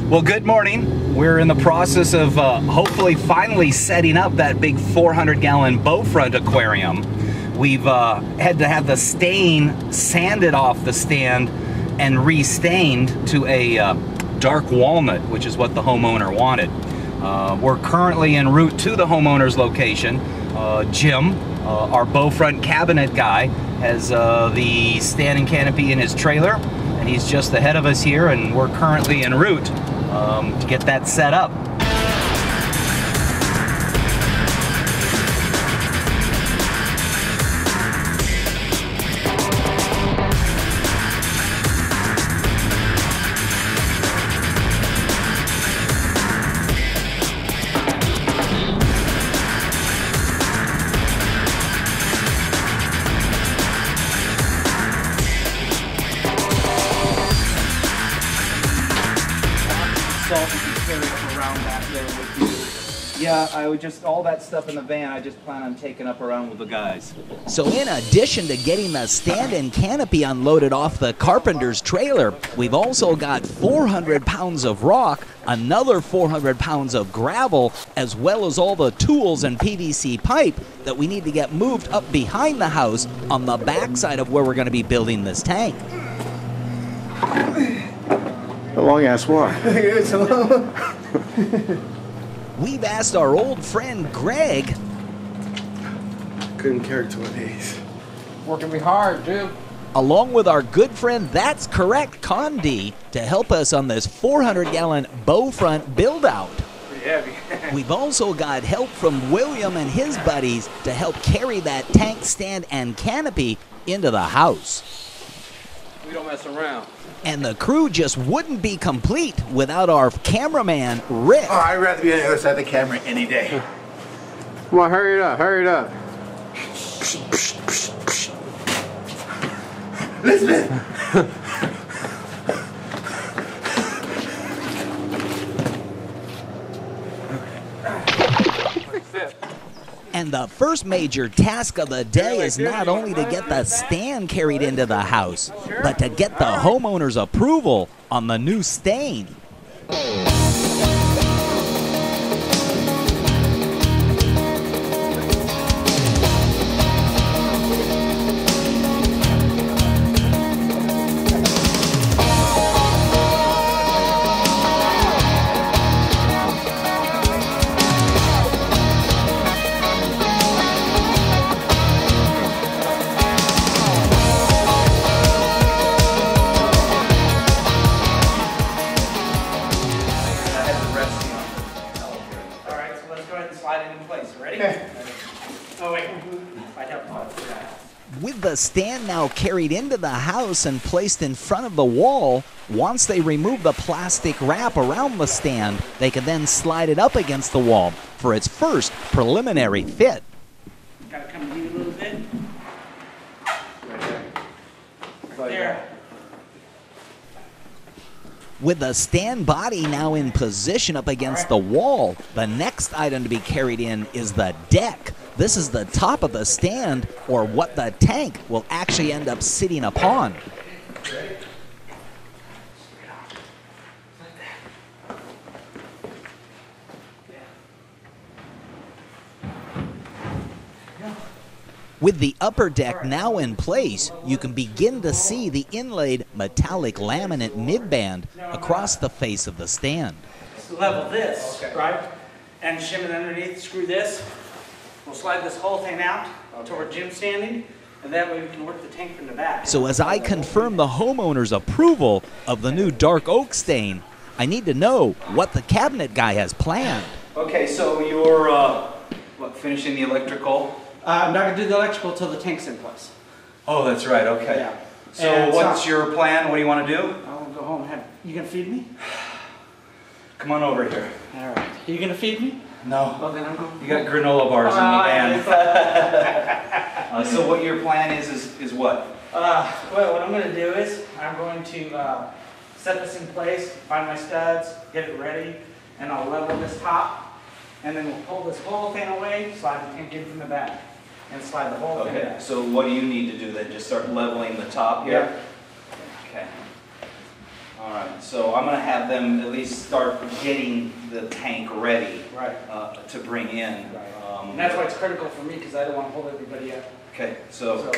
Well, good morning. We're in the process of hopefully finally setting up that big 400-gallon Bowfront aquarium. We've had to have the stain sanded off the stand and re-stained to a dark walnut, which is what the homeowner wanted. We're currently en route to the homeowner's location. Jim, our Bowfront cabinet guy, has the stand and canopy in his trailer, and he's just ahead of us here, and we're currently en route to get that set up. Salt you can carry around back there with you. Yeah, I would just, all that stuff in the van, I just plan on taking up around with the guys. So in addition to getting the stand and canopy unloaded off the carpenter's trailer, we've also got 400 pounds of rock, another 400 pounds of gravel, as well as all the tools and PVC pipe that we need to get moved up behind the house on the backside of where we're going to be building this tank. A long-ass walk. We've asked our old friend Greg. Couldn't carry 2 days. Working me hard, dude. Along with our good friend That's Correct Condi to help us on this 400-gallon Bowfront build-out. Pretty heavy. We've also got help from William and his buddies to help carry that tank stand and canopy into the house. We don't mess around. And the crew just wouldn't be complete without our cameraman, Rick. Oh, I'd rather be on the other side of the camera any day. Come on, hurry it up, hurry it up. Elizabeth! And the first major task of the day is not only to get the stand carried into the house, but to get the homeowner's approval on the new stain. With the stand now carried into the house and placed in front of the wall, once they remove the plastic wrap around the stand, they can then slide it up against the wall for its first preliminary fit. Gotta come to you a little bit. Right there. With the stand body now in position up against the wall, the next item to be carried in is the deck. This is the top of the stand, or what the tank will actually end up sitting upon. With the upper deck now in place, you can begin to see the inlaid metallic laminate midband across the face of the stand. So level this, right? And shim it underneath, screw this. We'll slide this whole thing out to where Jim's standing, and that way we can work the tank from the back. So as I confirm the homeowner's approval of the new dark oak stain, I need to know what the cabinet guy has planned. Okay, so you're, what, finishing the electrical? I'm not gonna do the electrical till the tank's in place. Oh, that's right, okay. Yeah. So And what's your plan? What do you want to do? I'll go home and have, you gonna feed me? Come on over here. All right. Are you gonna feed me? No. Well, then I'm going. You got granola bars in the van. So what your plan is what? Well, what I'm going to do is I'm going to set this in place, find my studs, get it ready, and I'll level this top, and then we'll pull this whole thing away, slide the tank in from the back, and slide the whole thing Okay, back. so what do you need to do then? Just start leveling the top here? Yeah. Okay. All right, so I'm going to have them at least start getting the tank ready to bring in. And that's why it's critical for me, because I don't want to hold everybody up. Okay, so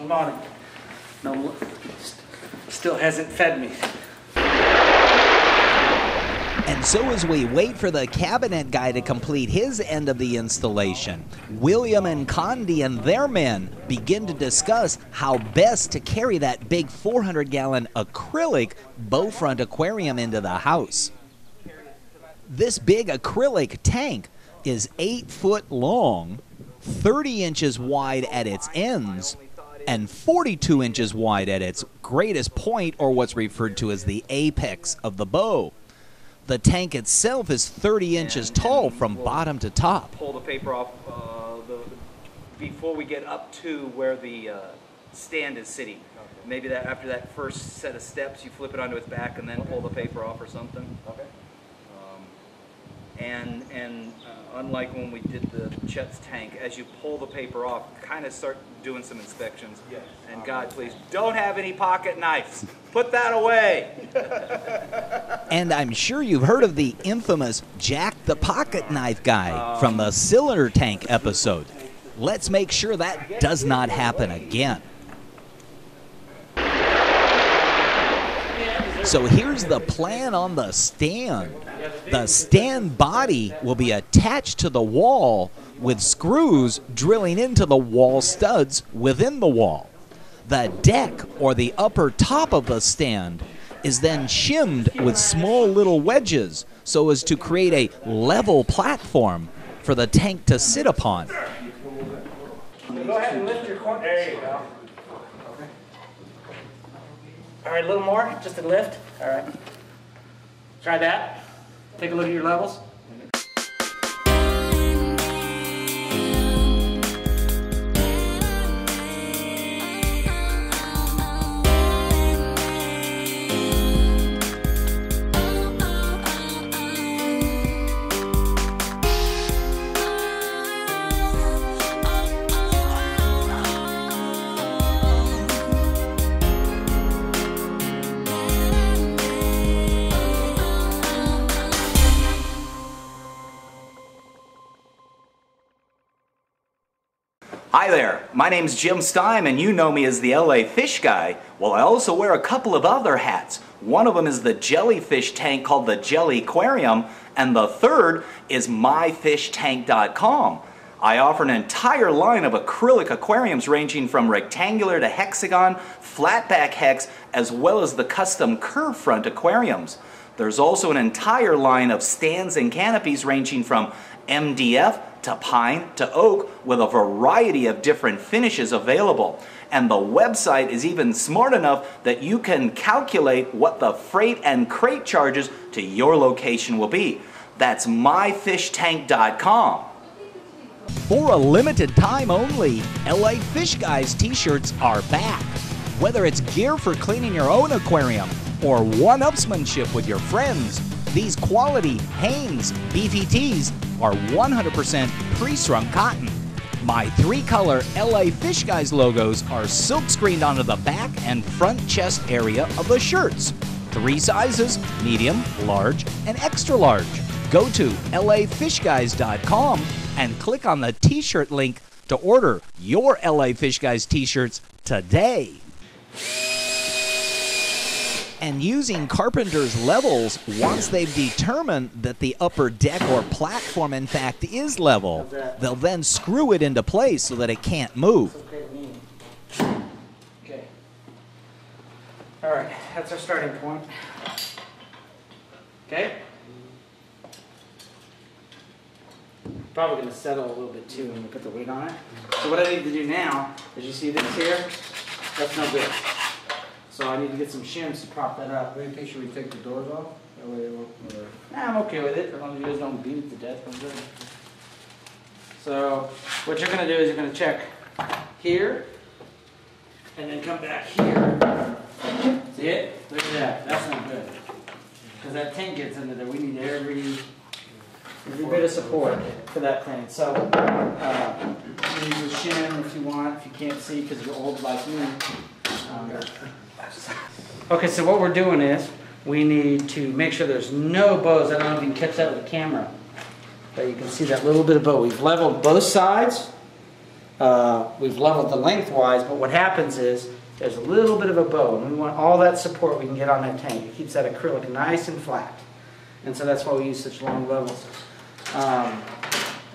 I'm on it. No, still hasn't fed me. And so as we wait for the cabinet guy to complete his end of the installation, William and Condi and their men begin to discuss how best to carry that big 400-gallon acrylic Bowfront aquarium into the house. This big acrylic tank is 8 foot long, 30 inches wide at its ends, and 42 inches wide at its greatest point, or what's referred to as the apex of the bow. The tank itself is 30 inches tall from bottom to top. Pull the paper off before we get up to where the stand is sitting. Maybe that after that first set of steps, you flip it onto its back and then pull the paper off or something. Okay. Unlike when we did the Chet's tank, as you pull the paper off, kind of start doing some inspections. Yes. And God, please, don't have any pocket knives. Put that away. And I'm sure you've heard of the infamous Jack the Pocket Knife guy from the cylinder tank episode. Let's make sure that does not happen again. So here's the plan on the stand. The stand body will be attached to the wall with screws drilling into the wall studs within the wall. The deck, or the upper top of the stand, is then shimmed with small little wedges so as to create a level platform for the tank to sit upon. Go ahead and lift your corner. There you go. Okay. All right, a little more, just a lift. All right. Try that. Take a look at your levels. Hi there, my name's Jim Stime and you know me as the LA Fish Guy. Well, I also wear a couple of other hats. One of them is the jellyfish tank called the Jelly Aquarium, and the third is myfishtank.com. I offer an entire line of acrylic aquariums ranging from rectangular to hexagon, flatback hex, as well as the custom curve front aquariums. There's also an entire line of stands and canopies ranging from MDF to pine to oak with a variety of different finishes available. And the website is even smart enough that you can calculate what the freight and crate charges to your location will be. That's myfishtank.com. For a limited time only, LA Fishguys t-shirts are back. Whether it's gear for cleaning your own aquarium or one-upsmanship with your friends, these quality Hanes beefy tees are 100% pre-strung cotton. My 3-color LA Fishguys logos are silk-screened onto the back and front chest area of the shirts. 3 sizes, medium, large, and extra large. Go to lafishguys.com and click on the t-shirt link to order your LA Fishguys t-shirts today. And using carpenter's levels, once they've determined that the upper deck or platform in fact is level, they'll then screw it into place so that it can't move. Okay. All right, that's our starting point. Okay. Probably going to settle a little bit too when we put the weight on it. So what I need to do now is, you see this here? That's no good. So I need to get some shims to prop that up. Do you think should we take the doors off? That way it won't, Nah, I'm okay with it, as long as you guys don't beat it to death. I'm good. So what you're going to do is you're going to check here, and then come back here. See it? Look at that. That's not good. Because that tank gets into there. We need every bit of support for that thing. So you can use a shim if you want, if you can't see because you're old like me. Okay, so what we're doing is we need to make sure there's no bows. I don't know if you can catch that with the camera, but you can see that little bit of bow. We've leveled both sides. We've leveled the lengthwise, but what happens is there's a little bit of a bow, and we want all that support we can get on that tank. It keeps that acrylic nice and flat, and so that's why we use such long levels.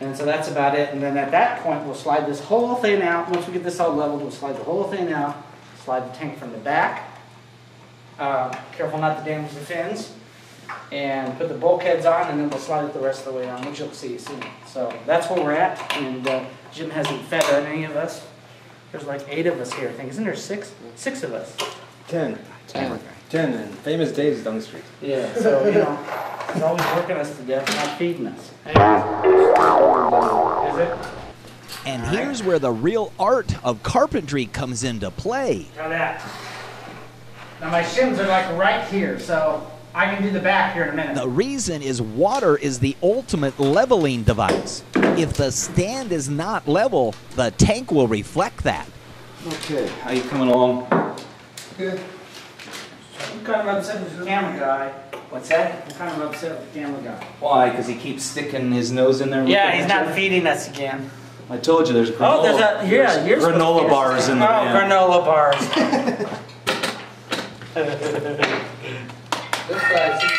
And so that's about it, and then at that point we'll slide this whole thing out. Once we get this all leveled, we'll slide the whole thing out, slide the tank from the back. Careful not to damage the fins, and put the bulkheads on, and then we'll slide it the rest of the way on, which you'll see soon. So that's where we're at, and Jim hasn't fed on any of us. There's like 8 of us here, I think. Isn't there 6? 6 of us. 10. 10, and famous Dave's down the street. Yeah, so, you know, he's always working us to death, not feeding us. Is it? And here's where the real art of carpentry comes into play. Now that. Now my shims are like right here, so I can do the back here in a minute. The reason is water is the ultimate leveling device. If the stand is not level, the tank will reflect that. Okay, how you coming along? Good. I'm kind of upset with the camera guy. What's that? I'm kind of upset with the camera guy. Why? Because he keeps sticking his nose in there? Yeah, he's not feeding us again. I told you there's granola, Oh, there's a, yeah, you're supposed to granola feed us. bars in the Oh, van. granola bars. This side seems to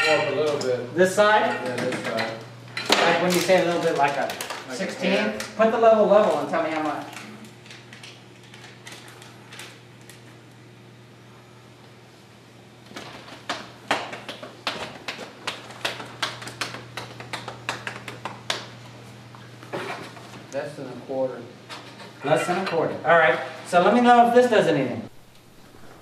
go up a little bit. This side? Yeah, this side. Like when you say a little bit like a 16? Put the level and tell me how much. Less than a quarter. Less than a quarter. All right. So let me know if this does anything.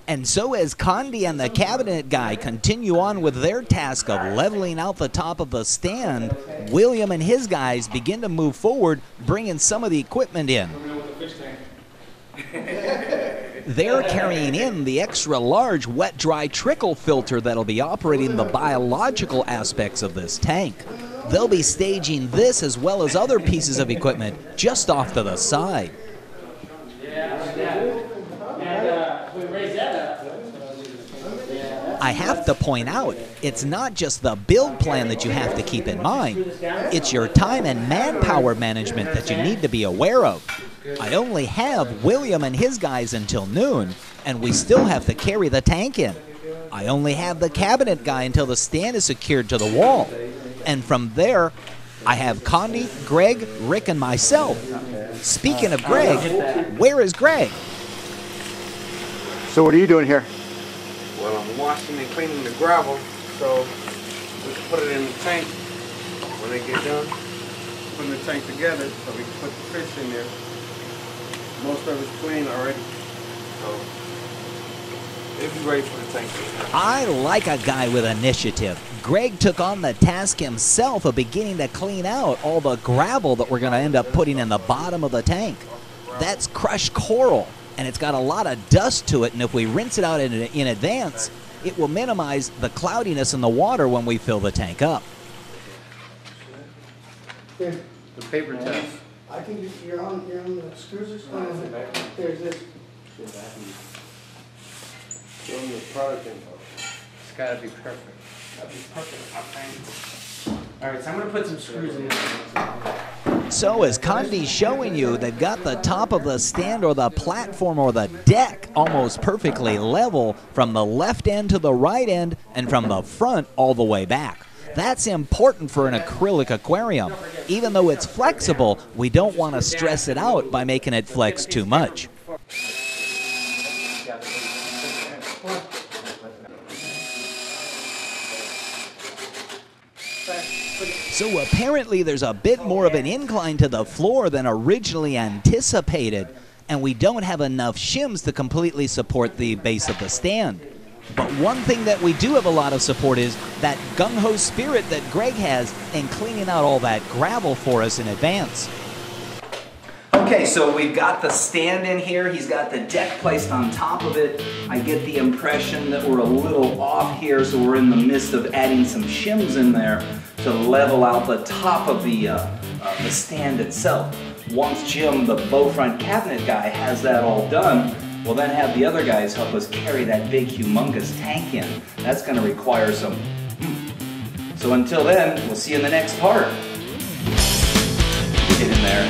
And so as Condi and the cabinet guy continue on with their task of leveling out the top of the stand, William and his guys begin to move forward, bringing some of the equipment in. They're carrying in the extra large wet-dry trickle filter that'll be operating the biological aspects of this tank. They'll be staging this as well as other pieces of equipment just off to the side. We raise that up. I have to point out, it's not just the build plan that you have to keep in mind. It's your time and manpower management that you need to be aware of. I only have William and his guys until noon, and we still have to carry the tank in. I only have the cabinet guy until the stand is secured to the wall. And from there, I have Condi, Greg, Rick, and myself. Speaking of Greg, where is Greg? So what are you doing here? Well, I'm washing and cleaning the gravel, so we can put it in the tank when they get done. Putting the tank together so we can put the fish in there. Most of it's clean already. So it'll be ready for the tank. I like a guy with initiative. Greg took on the task himself of beginning to clean out all the gravel that we're going to end up putting in the bottom of the tank. That's crushed coral, and it's got a lot of dust to it, and if we rinse it out in advance, it will minimize the cloudiness in the water when we fill the tank up. The paper test. I think you're on the screws or something. There's this. Show them the product info. It's gotta be perfect. That'd be perfect. All right, so I'm going to put some screws in there. So as Condi's showing you, they've got the top of the stand or the platform or the deck almost perfectly level from the left end to the right end and from the front all the way back. That's important for an acrylic aquarium. Even though it's flexible, we don't want to stress it out by making it flex too much. So apparently there's a bit more of an incline to the floor than originally anticipated, and we don't have enough shims to completely support the base of the stand. But one thing that we do have a lot of support is that gung-ho spirit that Greg has in cleaning out all that gravel for us in advance. Okay, so we've got the stand in here. He's got the deck placed on top of it. I get the impression that we're a little off here, so we're in the midst of adding some shims in there to level out the top of the stand itself. Once Jim, the Bowfront cabinet guy, has that all done, We'll then have the other guys help us carry that big, humongous tank in. That's going to require some... So until then, we'll see you in the next part. Get in there.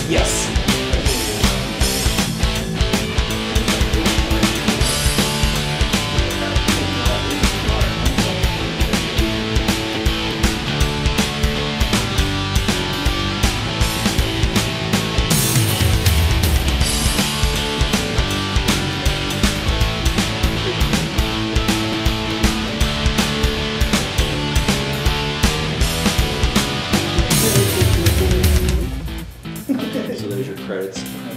Yes. So there's your credits.